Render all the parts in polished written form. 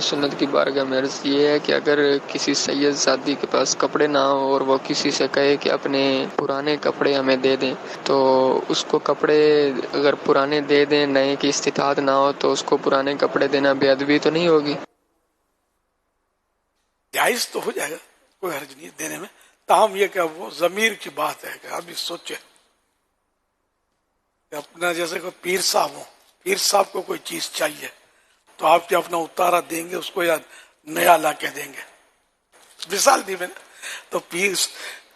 سنت کی بارگاہ میں عرض یہ ہے کہ اگر کسی سید زادی کے پاس کپڑے نہ ہوں اور وہ کسی سے کہے کہ اپنے پرانے کپڑے ہمیں دے دیں، تو اس کو کپڑے اگر پرانے دے دیں، نئے کی استطاعت نہ ہو، تو اس کو پرانے کپڑے دینا بے ادبی تو نہیں ہوگی؟ جائز تو ہو جائے گا، کوئی حرج نہیں ہے دینے میں، تاہم یہ کہ وہ ضمیر کی بات ہے کہ آدمی سوچے کہ اپنا جیسے کوئی پیر صاحب ہوں، پیر صاحب کو کوئی چیز چاہیے تو آپ کیا اپنا اتارا دیں گے اس کو یا نیا لا کے دیں گے؟ مثال دی میں نے، تو پیر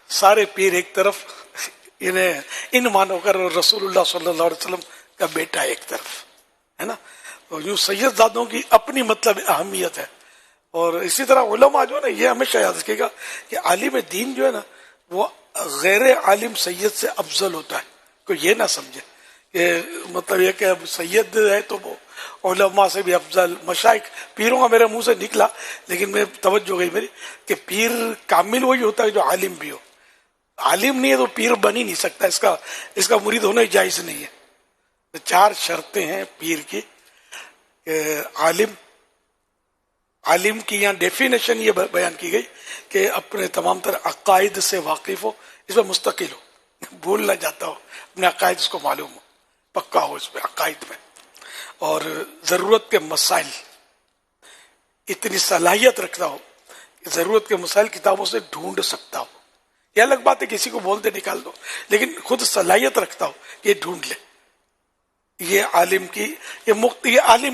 سارے پیر ایک طرف، انہیں ان مانو کر رسول اللہ صلی اللہ علیہ وسلم کا بیٹا ایک طرف ہے نا، تو یوں سید زادوں کی اپنی مطلب اہمیت ہے. اور اسی طرح علماء جو ہے نا، یہ ہمیشہ یاد رکھے گا کہ عالم دین جو ہے نا وہ غیر عالم سید سے افضل ہوتا ہے. کوئی یہ نہ سمجھے کہ مطلب یہ کہ اب سید ہے تو وہ علماء سے بھی افضل، مشائخ، پیروں کا میرے منہ سے نکلا لیکن میں توجہ گئی میری کہ پیر کامل وہی ہوتا ہے جو عالم بھی ہو. عالم نہیں ہے تو پیر بن ہی نہیں سکتا، اس کا مرید ہونا ہی جائز نہیں ہے. تو 4 شرطیں ہیں پیر کی. عالم کی یہاں ڈیفینیشن یہ بیان کی گئی کہ اپنے تمام تر عقائد سے واقف ہو، اس میں مستقل ہو، بھول نہ جاتا ہو، اپنے عقائد اس کو معلوم ہو، پکا ہو اس میں عقائد میں، اور ضرورت کے مسائل اتنی صلاحیت رکھتا ہو کہ ضرورت کے مسائل کتابوں سے ڈھونڈ سکتا ہو. یہ الگ بات ہے کسی کو بولتے نکال دو، لیکن خود صلاحیت رکھتا ہو کہ یہ ڈھونڈ لے. یہ عالم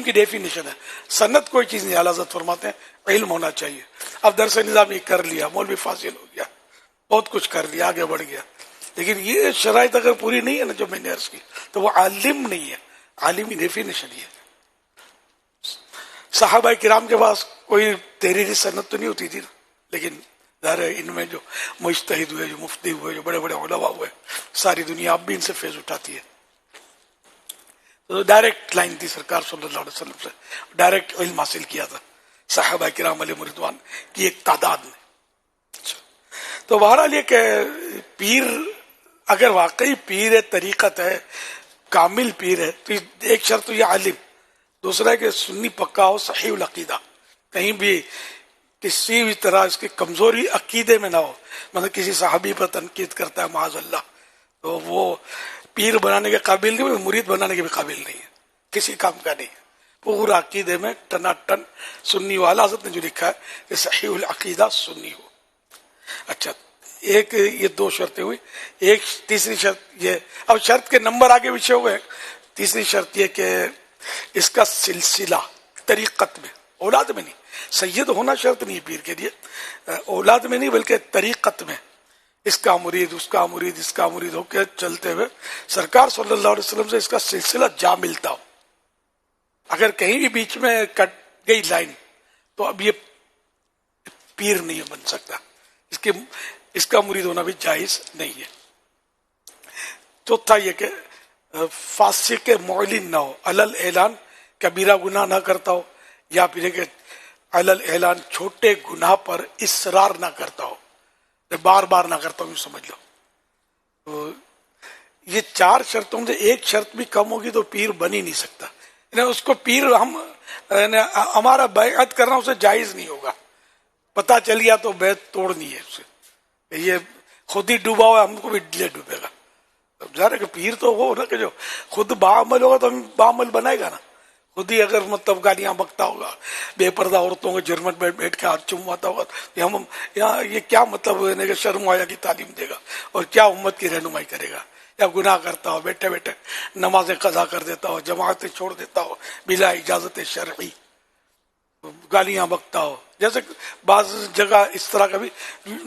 کی ڈیفینیشن ہے. سند کوئی چیز نہیں، اعلیٰ حضرت فرماتے ہیں علم ہونا چاہیے. اب درس نظامی کر لیا، مولوی فاضل ہو گیا، بہت کچھ کر لیا، آگے بڑھ گیا، لیکن یہ شرائط اگر پوری نہیں ہے نا جو میں نے عرض کی تو وہ عالم نہیں ہے. عالم کی ڈیفینیشن یہ ہے. صحابہ کرام کے پاس کوئی تحریری سند تو نہیں ہوتی تھی نا، لیکن ظاہر ہے ان میں جو مجتہد ہوئے، جو مفتی ہوئے، جو بڑے بڑے علماء ہوئے، ساری دنیا اب بھی ان سے فیض اٹھاتی ہے. تو ڈائریکٹ لائن تھی سرکار صلی اللہ علیہ وسلم سے، ڈائریکٹ علم حاصل کیا تھا صحابہ کرام علیہ رضوان کی ایک تعداد نے. تو بہرحال یہ کہ پیر اگر واقعی پیر طریقت ہے، کامل پیر ہے، تو ایک شرط تو یہ عالم، دوسرا ہے کہ سنی پکا ہو، صحیح العقیدہ، کہیں بھی کسی بھی طرح اس کی کمزوری عقیدے میں نہ ہو. مطلب کسی صحابی پر تنقید کرتا ہے معاذ اللہ تو وہ پیر بنانے کے قابل نہیں، مرید بنانے کے بھی قابل نہیں ہے، کسی کام کا نہیں ہے. پورا عقیدے میں ٹنا ٹن سنی والا. حضرت نے جو لکھا ہے کہ صحیح العقیدہ سنی ہو. اچھا، ایک یہ 2 شرطیں ہوئی. ایک تیسری شرط یہ، اب شرط کے نمبر آگے پیچھے ہوئے. تیسری شرط یہ کہ اس کا سلسلہ طریقت میں، اولاد میں نہیں. سید ہونا شرط نہیں پیر کے لیے، اولاد میں نہیں بلکہ طریقت میں، اس کا مرید، اس کا مرید، اس کا مرید ہو کے چلتے ہوئے سرکار صلی اللہ علیہ وسلم سے اس کا سلسلہ جا ملتا ہو. اگر کہیں بھی بیچ میں کٹ گئی لائن تو اب یہ پیر نہیں بن سکتا، اس کا مرید ہونا بھی جائز نہیں ہے. چوتھا یہ کہ فاسق معلن نہ ہو، علل اعلان کبیرہ گناہ نہ کرتا ہو، یا پھر کہ علل اعلان چھوٹے گناہ پر اصرار نہ کرتا ہو، بار بار نہ کرتا ہوں یوں سمجھ لو. تو یہ 4 شرطوں میں ایک شرط بھی کم ہوگی تو پیر بن ہی نہیں سکتا. اس کو پیر ہمارا بیعت کرنا اسے جائز نہیں ہوگا. پتہ چل گیا تو بیعت توڑنی ہے اسے، یہ خود ہی ڈوبا ہوا ہم کو بھی لے ڈوبے گا. ظاہر ہے کہ پیر تو وہ نا کہ جو خود باعمل ہوگا تو ہم باعمل بنائے گا نا. خود ہی اگر مطلب گالیاں بکتا ہوگا، بے پردہ عورتوں کو جرمن میں بیٹھ کے ہاتھ چمواتا ہوگا، ہم یہاں یہ کیا مطلب ہے کہ شرم حیا کی تعلیم دے گا اور کیا امت کی رہنمائی کرے گا؟ یا گناہ کرتا ہو، بیٹھے بیٹھے نمازیں قضا کر دیتا ہو، جماعتیں چھوڑ دیتا ہو بلا اجازت شرعی، گالیاں بکتا ہو، جیسے بعض جگہ اس طرح کا بھی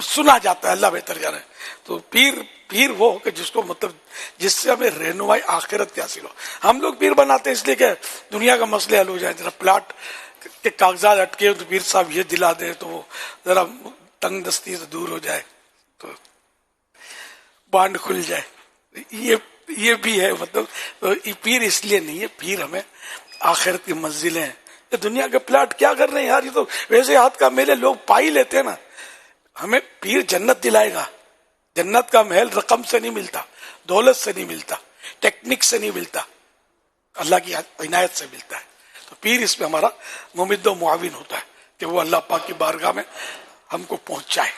سنا جاتا ہے، اللہ بہتر جانے. تو پیر وہ کہ جس کو مطلب جس سے ہمیں رہنمائی آخرت کی حاصل ہو. ہم لوگ پیر بناتے ہیں اس لیے کہ دنیا کا مسئلے حل ہو جائے، ذرا پلاٹ کے کاغذات اٹکے تو پیر صاحب یہ دلا دے تو وہ ذرا تنگ دستی سے دور ہو جائے، تو بانڈ کھل جائے. یہ بھی ہے. مطلب پیر اس لیے نہیں ہے، پیر ہمیں آخرت کی منزلیں ہیں. دنیا کے پلاٹ کیا کر رہے ہیں یار، یہ تو ویسے ہاتھ کا میلے لوگ پا ہی لیتے ہیں نا. ہمیں پیر جنت دلائے گا. جنت کا محل رقم سے نہیں ملتا، دولت سے نہیں ملتا، ٹیکنک سے نہیں ملتا، اللہ کی عنایت سے ملتا ہے. تو پیر اس میں ہمارا ممد و معاون ہوتا ہے کہ وہ اللہ پاک کی بارگاہ میں ہم کو پہنچائے.